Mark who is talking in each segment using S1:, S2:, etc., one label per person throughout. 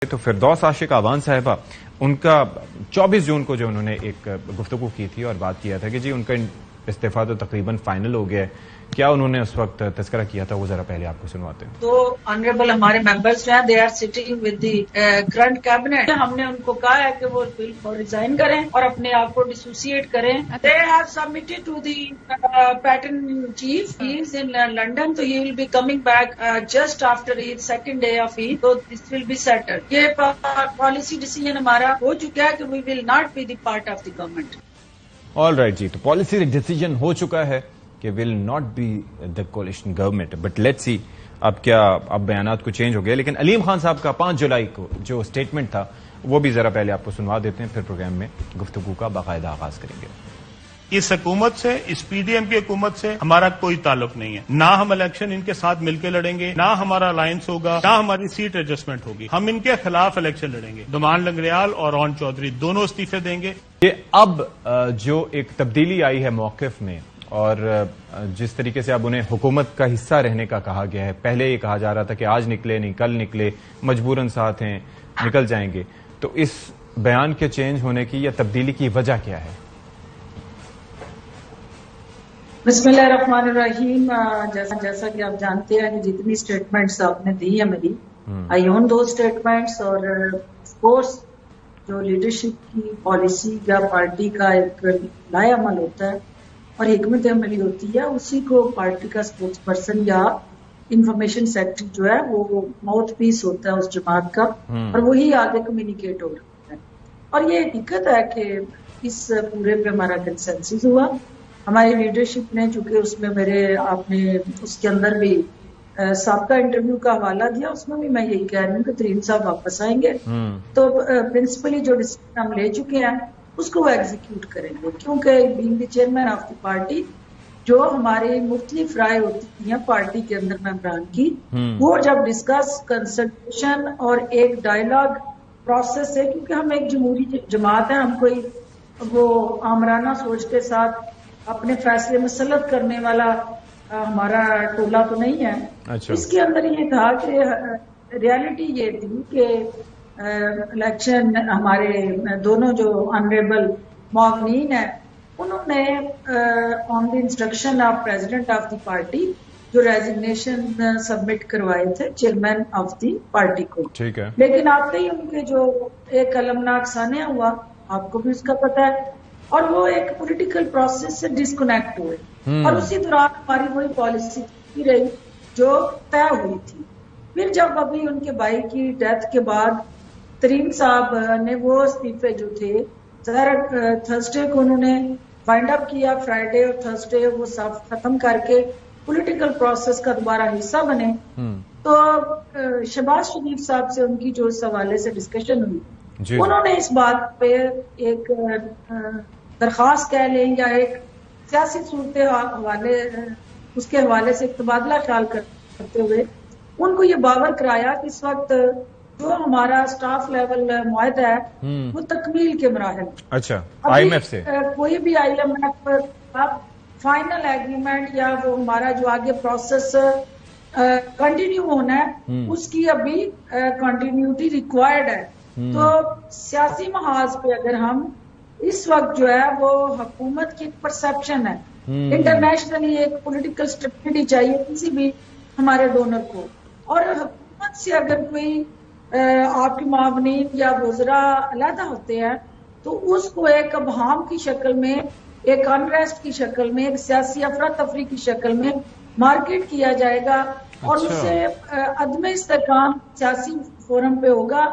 S1: تو فردوس عاشق آوان صاحبہ ان کا 24 جون کو جو انہوں نے ایک گفتگو کی تھی اور بات کیا تھا کہ جی ان کا استعفیٰ تو تقریباً فائنل ہو گیا ہے، کیا انہوں نے اس وقت تذکرہ کیا تھا وہ ذرا پہلے آپ کو سنواتے ہیں۔
S2: تو آنریبل ہمارے ممبرز جو ہیں they are sitting with the current cabinet, ہم نے ان کو کہا ہے کہ وہ ریزائن کریں اور اپنے آپ کو ڈسوسیٹ کریں۔ They have submitted to the patron chief, he is in London, تو he will be coming back just after Eid, second day of Eid, تو دس ول بی سیٹلڈ۔ یہ پالیسی ڈیسیژن ہمارا ہو چکا ہے کہ we will not be the part of the government.
S1: All right جی، تو پالیسی ڈیسیژن ہو چکا ہے کہ will not be the coalition government, but let's see اب کیا اب بیانات کو چینج ہو گئے۔ لیکن علیم خان صاحب کا 5 جولائی کو جو اسٹیٹمنٹ تھا وہ بھی ذرا پہلے آپ کو سنوا دیتے ہیں، پھر پروگرام میں گفتگو کا باقاعدہ آغاز کریں گے۔
S3: اس حکومت سے، اس پی ڈی ایم کی حکومت سے ہمارا کوئی تعلق نہیں ہے، نہ ہم الیکشن ان کے ساتھ مل کے لڑیں گے، نہ ہمارا الائنس ہوگا، نہ ہماری سیٹ ایڈجسٹمنٹ ہوگی۔ ہم ان کے خلاف الیکشن لڑیں گے۔ دمان لنگریال اور رون چودھری دونوں استعفے دیں گے۔
S1: یہ اب جو ایک تبدیلی آئی ہے موقف میں اور جس طریقے سے اب انہیں حکومت کا حصہ رہنے کا کہا گیا ہے، پہلے یہ کہا جا رہا تھا کہ آج نکلے نہیں کل نکلے، مجبوراً ساتھ ہیں نکل جائیں گے، تو اس بیان کے چینج ہونے کی یا تبدیلی کی وجہ کیا ہے؟
S2: بسم اللہ الرحمن الرحیم۔ جیسا کہ آپ جانتے ہیں کہ جتنی اسٹیٹمنٹس آپ نے دی ہے میری، آئی اون دو اسٹیٹمنٹس، اور آف کورس جو لیڈرشپ کی پالیسی یا پارٹی کا ایک لائے عمل ہوتا ہے اور حکمت عملی ہوتی ہے، اسی کو پارٹی کا اسپوکس پرسن یا انفارمیشن سیکرٹری جو ہے وہ ماؤتھ پیس ہوتا ہے اس جماعت کا، اور وہی آگے کمیونیکیٹ ہو رہا ہے۔ اور یہ حقیقت ہے کہ اس پورے پہ ہمارا کنسنسس ہوا ہماری لیڈرشپ نے، چونکہ اس میں آپ نے اس کے اندر بھی سابقہ انٹرویو کا حوالہ دیا، اس میں بھی میں یہی کہہ رہی ہوں کہ ترین صاحب واپس آئیں گے تو پرنسپلی جو ڈیسیژن ہم لے چکے ہیں اس کو وہ ایگزیکیوٹ کریں گے، کیونکہ being the chairman of the party جو ہماری مختلف رائے ہوتی ہیں پارٹی کے اندر ممبران کی، وہ جب ڈسکس کنسلٹیشن اور ایک ڈائلاگ پروسیس ہے، کیونکہ ہم ایک جمہوری جماعت ہے، ہم کوئی وہ آمرانہ سوچ کے ساتھ اپنے فیصلے مسلط کرنے والا ہمارا ٹولہ تو نہیں ہے۔ اس کے اندر یہ تھا کہ ریالٹی یہ تھی کہ الیکشن ہمارے دونوں جو آنریبل معاونین ہیں انہوں نے on the instruction of president of the party جو ریزگنیشن سبمٹ کروائے تھے چیئرمین آف دی پارٹی کو،
S1: ٹھیک ہے،
S2: لیکن آتے ہی ان کے جو ایک المناک سانحہ ہوا، آپ کو بھی اس کا پتہ ہے، اور وہ ایک پولیٹیکل پروسیس سے ڈسکنیکٹ ہوئے، اور اسی دوران ہماری وہی پالیسی رہی جو طے ہوئی تھی۔ پھر جب ابھی ان کے بھائی کی ڈیتھ کے بعد ترین صاحب نے وہ استعفے جو تھے تھرسڈے کو انہوں نے فائنڈ اپ کیا، فرائیڈے اور تھرسڈے وہ سب ختم کر کے پولیٹیکل پروسیس کا دوبارہ حصہ بنے، تو شہباز شریف صاحب سے ان کی جو اس حوالے سے ڈسکشن ہوئی، انہوں نے اس بات پہ ایک درخواست کہہ لیں یا ایک سیاسی صورت حوالے اس کے حوالے سے ایک تبادلہ خیال کرتے ہوئے ان کو یہ باور کرایا کہ اس وقت جو ہمارا اسٹاف لیول معاہدہ ہے وہ تکمیل کے مراحل،
S1: اچھا آئی ایم ایف سے
S2: کوئی بھی آئی ایم ایف پر فائنل ایگریمنٹ یا وہ ہمارا جو آگے پروسیس کنٹینیو ہونا ہے اس کی ابھی کنٹینیوٹی ریکوائرڈ ہے۔ تو سیاسی محاذ پہ اگر ہم اس وقت جو ہے وہ حکومت کی ایک پرسپشن ہے، انٹرنیشنلی ایک پولیٹیکل اسٹیبلٹی چاہیے کسی بھی ہمارے ڈونر کو، اور حکومت سے اگر کوئی آپ کے معاونین یا وزراء علیحدہ ہوتے ہیں تو اس کو ایک ابہام کی شکل میں، ایک انریسٹ کی شکل میں، ایک سیاسی افراتفری کی شکل میں مارکیٹ کیا جائے گا، اور اس سے عدم استحکام سیاسی فورم پہ ہوگا،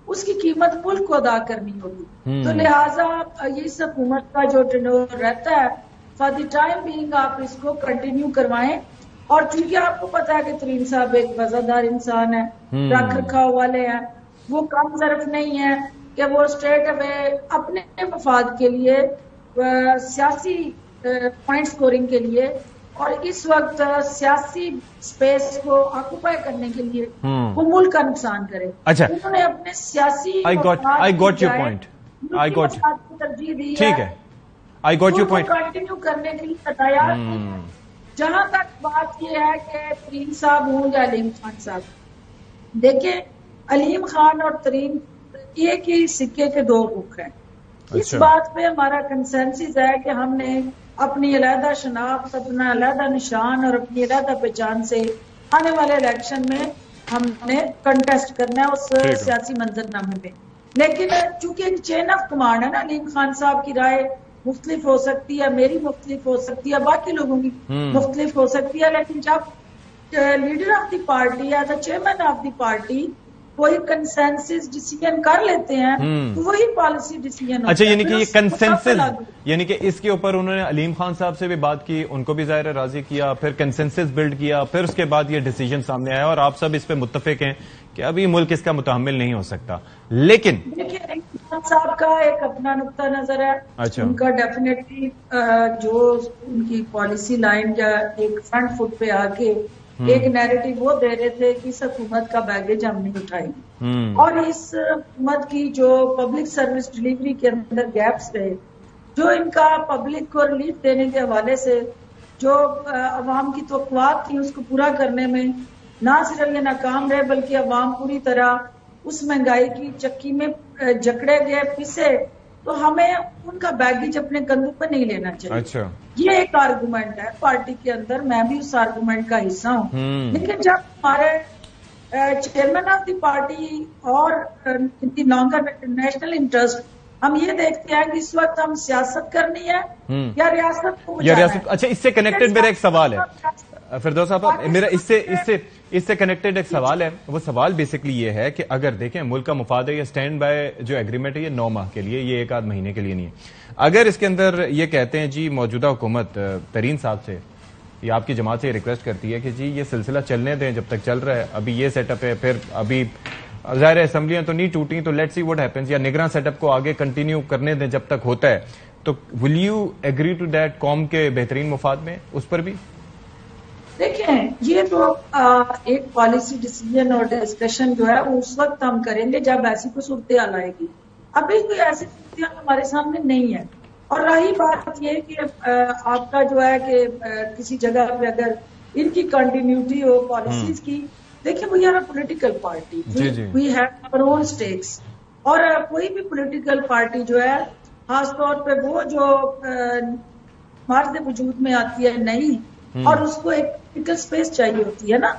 S2: اس کی قیمت ملک کو ادا کرنی ہوگی۔ تو لہٰذا اس حکومت کا جو ٹینور رہتا ہے فار دی ٹائم بینگ آپ اس کو کنٹینیو کروائیں، اور چونکہ آپ کو پتا ہے کہ ترین صاحب ایک وفادار انسان ہے، رکھ رکھاؤ والے ہیں، وہ کم ظرف نہیں ہے کہ وہ اسٹریٹ اوے اپنے مفاد کے لیے سیاسی پوائنٹ سکورنگ کے لیے اور اس وقت سیاسی سپیس کو آکوپائی کرنے کے لیے وہ ملک کا نقصان کرے۔
S1: اچھا،
S2: انہوں نے اپنے سیاسی ترجیح دی ہے کنٹینیو کرنے کے لیے تیار ہیں۔ جہاں تک بات یہ ہے کہ ترین صاحب ہوں یا علیم خان صاحب، دیکھیں علیم خان اور ترین ایک ہی سکے کے دو رخ ہیں. اس بات پہ ہمارا کنسنسس ہے کہ ہم نے اپنی علیحدہ شناخت، اپنا علیحدہ نشان اور اپنی علیحدہ پہچان سے آنے والے الیکشن میں ہم نے کنٹیسٹ کرنا ہے اس سیاسی منظرنامے میں. لیکن چونکہ چین آف کمانڈ ہے نا، علیم خان صاحب کی رائے مختلف ہو سکتی ہے، میری مختلف ہو سکتی ہے، باقی لوگوں کی مختلف ہو سکتی ہے، لیکن جب لیڈر آف دی پارٹی یا دا چیئرمین آف دی پارٹی کوئی کنسنسس ڈیسیژن کر لیتے ہیں تو وہی پالیسی ڈیسیژن.
S1: اچھا، یعنی کہ یہ کنسنسس، یعنی کہ اس کے اوپر انہوں نے علیم خان صاحب سے بھی بات کی، ان کو بھی ظاہر راضی کیا، پھر کنسنسس بلڈ کیا، پھر اس کے بعد یہ ڈیسیژن سامنے آیا اور آپ سب اس پہ متفق ہیں کہ ابھی ملک اس کا متحمل نہیں ہو سکتا. لیکن
S2: دیکھیے، علیم خان صاحب کا ایک اپنا نقطہ نظر ہے. ان کا ڈیفینیٹلی جو ان کی پالیسی لائن یا ایک فرنٹ فٹ پہ آ کے ایک نیریٹو وہ دے رہے تھے کہ اس حکومت کا بیگیج ہم نہیں اٹھائیں گے، اور اس حکومت کی جو پبلک سروس ڈلیوری کے اندر گیپس رہے، جو ان کا پبلک کو ریلیف دینے کے حوالے سے جو عوام کی توقعات تھی اس کو پورا کرنے میں نہ صرف یہ ناکام رہے بلکہ عوام پوری طرح اس مہنگائی کی چکی میں جکڑے گئے، پسے. تو ہمیں ان کا بیگیج اپنے کندھوں پہ نہیں لینا چاہیے.
S1: اچھا،
S2: یہ ایک آرگومنٹ ہے پارٹی کے اندر، میں بھی اس آرگومنٹ کا حصہ ہوں. لیکن جب ہمارے چیئرمین آف دی پارٹی اور لانگر نیشنل انٹرسٹ، ہم یہ دیکھتے ہیں کہ اس وقت ہم سیاست کرنی ہے یا ریاست کو بچانا ہے.
S1: اچھا، اس سے کنیکٹڈ میرا ایک سوال ہے فردوس صاحب، میرا اس سے کنیکٹڈ ایک سوال ہے. وہ سوال بیسکلی یہ ہے کہ اگر دیکھیں ملک کا مفاد ہے، یہ اسٹینڈ بائی جو ایگریمنٹ ہے یہ 9 ماہ کے لیے، یہ 1 آدھ مہینے کے لیے نہیں ہے. اگر اس کے اندر یہ کہتے ہیں جی موجودہ حکومت ترین صاحب سے یا آپ کی جماعت سے یہ ریکویسٹ کرتی ہے کہ جی یہ سلسلہ چلنے دیں جب تک چل رہا ہے، ابھی یہ سیٹ اپ ہے، پھر ابھی ظاہر اسمبلیاں تو نہیں ٹوٹیں، تو لیٹس سی واٹ ہیپنس، یا نگراں سیٹ اپ کو آگے کنٹینیو کرنے دیں جب تک ہوتا ہے، تو will you agree to that قوم کے بہترین مفاد میں اس پر بھی؟
S2: دیکھیں، یہ تو ایک پالیسی ڈیسیژن اور ڈسکشن جو ہے وہ اس وقت ہم کریں گے جب ایسی کوئی صورتحال آئے گی. ابھی کوئی ایسی صورتحال ہمارے سامنے نہیں ہے. اور رہی بات یہ کہ آپ کا جو ہے کہ کسی جگہ پہ اگر ان کی کنٹینیوٹی ہو پالیسیز کی، دیکھیں we are a political party, we have our own stakes. اور کوئی بھی پولیٹیکل پارٹی جو ہے خاص طور پہ وہ جو مرد وجود میں آتی ہے نہیں، اور اس کو ایک پولیٹیکل اسپیس چاہیے ہوتی ہے نا،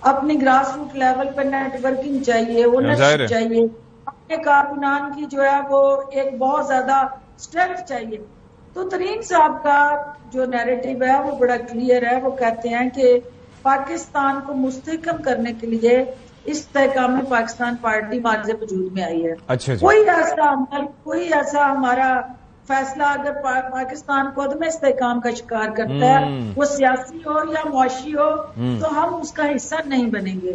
S2: اپنی گراس روٹ لیول پہ نیٹ ورکنگ چاہیے، اونرشپ چاہیے، اپنے کارکنان کی جو ہے وہ ایک بہت زیادہ اسٹرینتھ چاہیے. تو ترین صاحب کا جو نیریٹو ہے وہ بڑا کلیئر ہے. وہ کہتے ہیں کہ پاکستان کو مستحکم کرنے کے لیے استحکام پاکستان پارٹی مارز وجود میں آئی ہے. کوئی ایسا عمل، کوئی ایسا ہمارا فیصلہ اگر پاکستان کو عدم استحکام کا شکار کرتا ہے، وہ سیاسی ہو یا معاشی ہو، تو ہم اس کا حصہ نہیں بنیں گے.